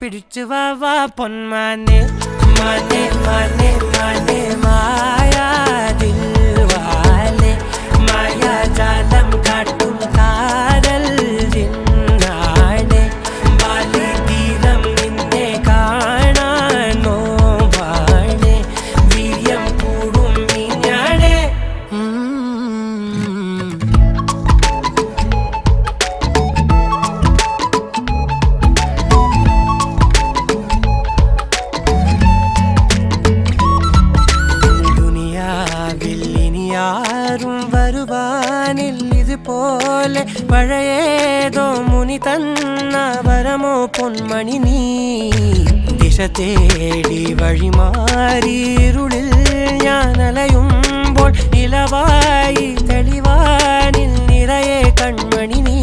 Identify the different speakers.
Speaker 1: പിടിച്ചു വാ പൊന്മാനെ മാനെ മാനെ മാനെ മായാ ദിൽവാലെ മായാ ജാലം കാട്ടും കാതൽ ജിന്നാനെ ബാലി തീരം നിന്നെ കാണാൻ നോവാനെ വീര്യം കൂടും മിഞ്ഞാനെ ും വരുവാനിൽ ഇതുപോലെ പഴയേതോ മുനി തന്ന വരമോ പൊന്മണി നീ ദിശ തേടി വഴിമാറിയിരുളിൽ ഞാൻ അലയുമ്പോൾ ഇലവായി തെളിവാനിൽ നിറയെ കൺമണി നീ